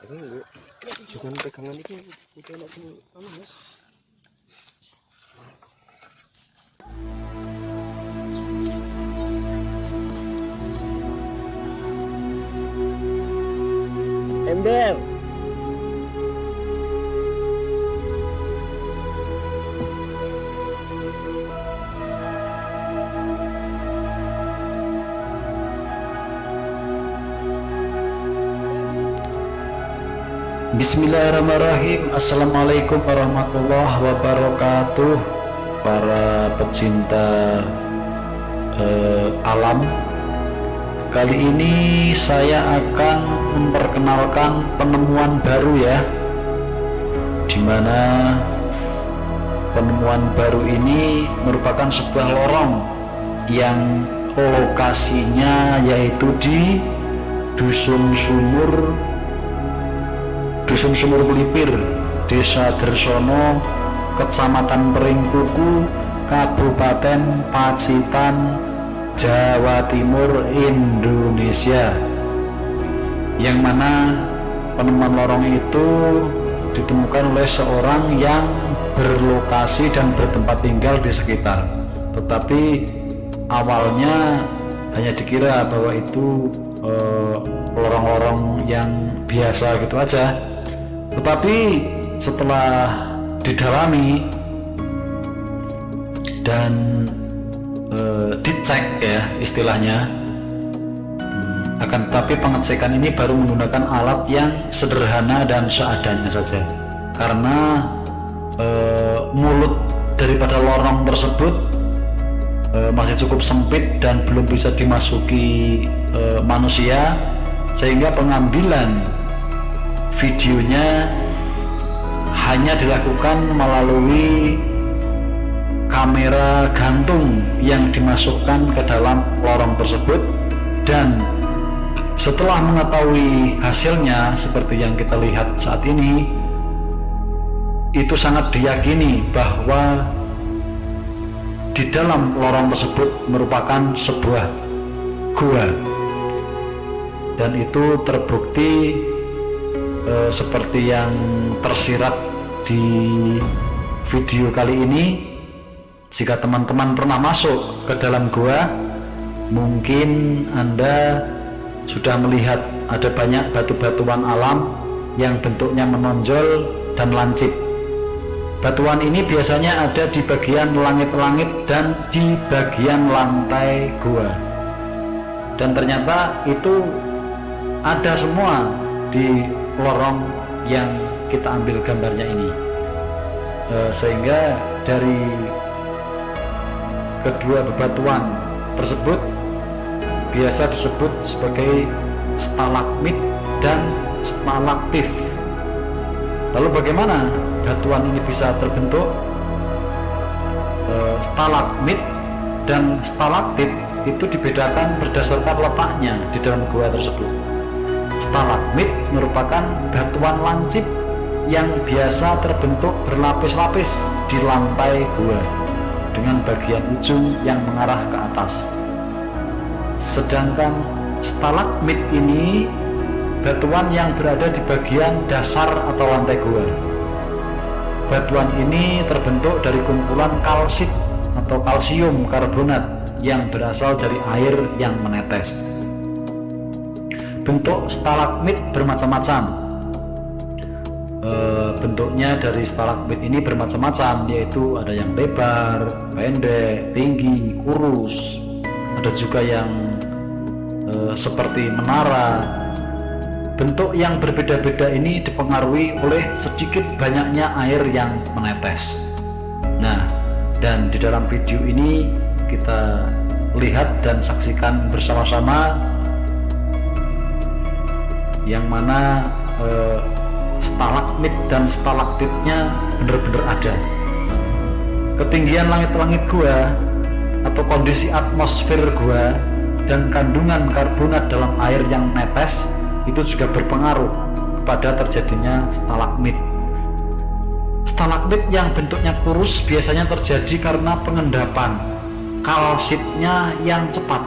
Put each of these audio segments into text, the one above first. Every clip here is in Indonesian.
Enggak. Jangan pegangan itu udah enak sih anu Mas. Ember. Bismillahirrahmanirrahim. Assalamualaikum warahmatullahi wabarakatuh. Para pecinta alam, kali ini saya akan memperkenalkan penemuan baru ya, dimana penemuan baru ini merupakan sebuah lorong yang lokasinya yaitu di Dusun Sumur Pelipir, Desa Dersono, Kecamatan Peringkuku, Kabupaten Pacitan, Jawa Timur, Indonesia. Yang mana penemuan lorong itu ditemukan oleh seorang yang berlokasi dan bertempat tinggal di sekitar. Tetapi awalnya hanya dikira bahwa itu lorong-lorong yang biasa gitu aja. Tetapi setelah didalami dan dicek ya istilahnya, akan tetapi pengecekan ini baru menggunakan alat yang sederhana dan seadanya saja, karena mulut daripada lorong tersebut masih cukup sempit dan belum bisa dimasuki manusia, sehingga pengambilan videonya hanya dilakukan melalui kamera gantung yang dimasukkan ke dalam lorong tersebut. Dan setelah mengetahui hasilnya seperti yang kita lihat saat ini, itu sangat diyakini bahwa di dalam lorong tersebut merupakan sebuah gua, dan itu terbukti seperti yang tersirat di video kali ini. Jika teman-teman pernah masuk ke dalam gua, mungkin Anda sudah melihat ada banyak batu-batuan alam yang bentuknya menonjol dan lancip. Batuan ini biasanya ada di bagian langit-langit dan di bagian lantai gua, dan ternyata itu ada semua di lorong yang kita ambil gambarnya ini. Sehingga dari kedua bebatuan tersebut biasa disebut sebagai stalagmit dan stalaktif. Lalu bagaimana batuan ini bisa terbentuk? Stalagmit dan stalaktit itu dibedakan berdasarkan letaknya di dalam gua tersebut. Stalagmit merupakan batuan lancip yang biasa terbentuk berlapis-lapis di lantai gua dengan bagian ujung yang mengarah ke atas. Sedangkan stalagmit ini batuan yang berada di bagian dasar atau lantai gua. Batuan ini terbentuk dari kumpulan kalsit atau kalsium karbonat yang berasal dari air yang menetes. Bentuk stalagmit bermacam-macam. Bentuknya dari stalagmit ini bermacam-macam, yaitu ada yang lebar, pendek, tinggi, kurus. Ada juga yang seperti menara. Bentuk yang berbeda-beda ini dipengaruhi oleh sedikit banyaknya air yang menetes. Nah, dan di dalam video ini kita lihat dan saksikan bersama-sama yang mana stalagmit dan stalaktitnya benar-benar ada. Ketinggian langit-langit gua atau kondisi atmosfer gua dan kandungan karbonat dalam air yang netes itu juga berpengaruh pada terjadinya stalagmit. Stalagmit yang bentuknya kurus biasanya terjadi karena pengendapan kalsitnya yang cepat,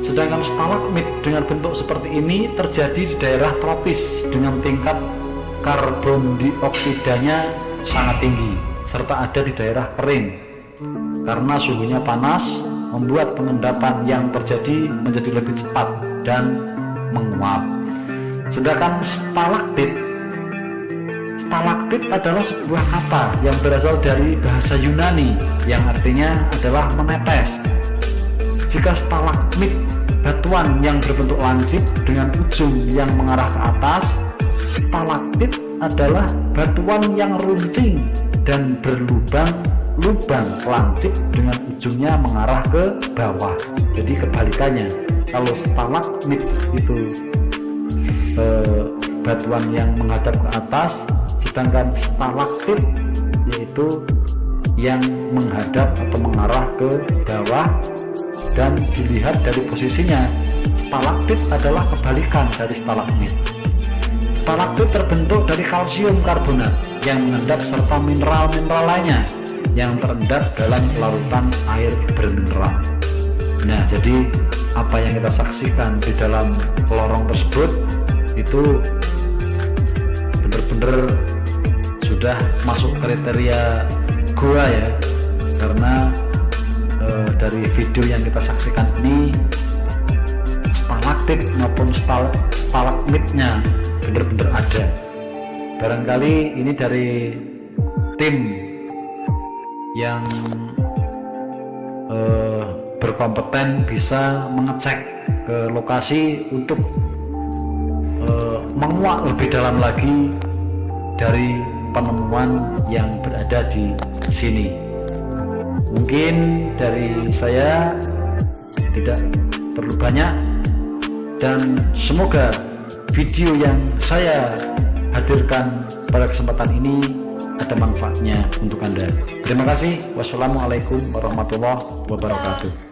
Sedangkan stalagmit dengan bentuk seperti ini terjadi di daerah tropis dengan tingkat karbon dioksidanya sangat tinggi, serta ada di daerah kering. Karena suhunya panas, membuat pengendapan yang terjadi menjadi lebih cepat dan menguap. Sedangkan stalaktit adalah sebuah kata yang berasal dari bahasa Yunani yang artinya adalah menetes. Jika stalagmit, batuan yang berbentuk lancip dengan ujung yang mengarah ke atas, stalaktit adalah batuan yang runcing dan berlubang-lubang lancip dengan ujungnya mengarah ke bawah. Jadi kebalikannya, kalau stalagmit itu batuan yang menghadap ke atas, sedangkan stalaktit yaitu yang menghadap atau mengarah ke bawah. Dan dilihat dari posisinya, stalaktit adalah kebalikan dari stalagmit. Stalaktit terbentuk dari kalsium karbonat yang mengendap serta mineral-mineral lainnya yang terendap dalam larutan air bermineral. Nah, jadi apa yang kita saksikan di dalam lorong tersebut itu benar-benar sudah masuk kriteria gua ya, karena dari video yang kita saksikan ini stalaktit maupun stalagmitnya benar-benar ada. Barangkali ini dari tim yang berkompeten bisa mengecek ke lokasi untuk menguak lebih dalam lagi dari penemuan yang berada di sini. Mungkin dari saya tidak perlu banyak, dan semoga video yang saya hadirkan pada kesempatan ini ada manfaatnya untuk Anda. Terima kasih. Wassalamualaikum warahmatullahi wabarakatuh.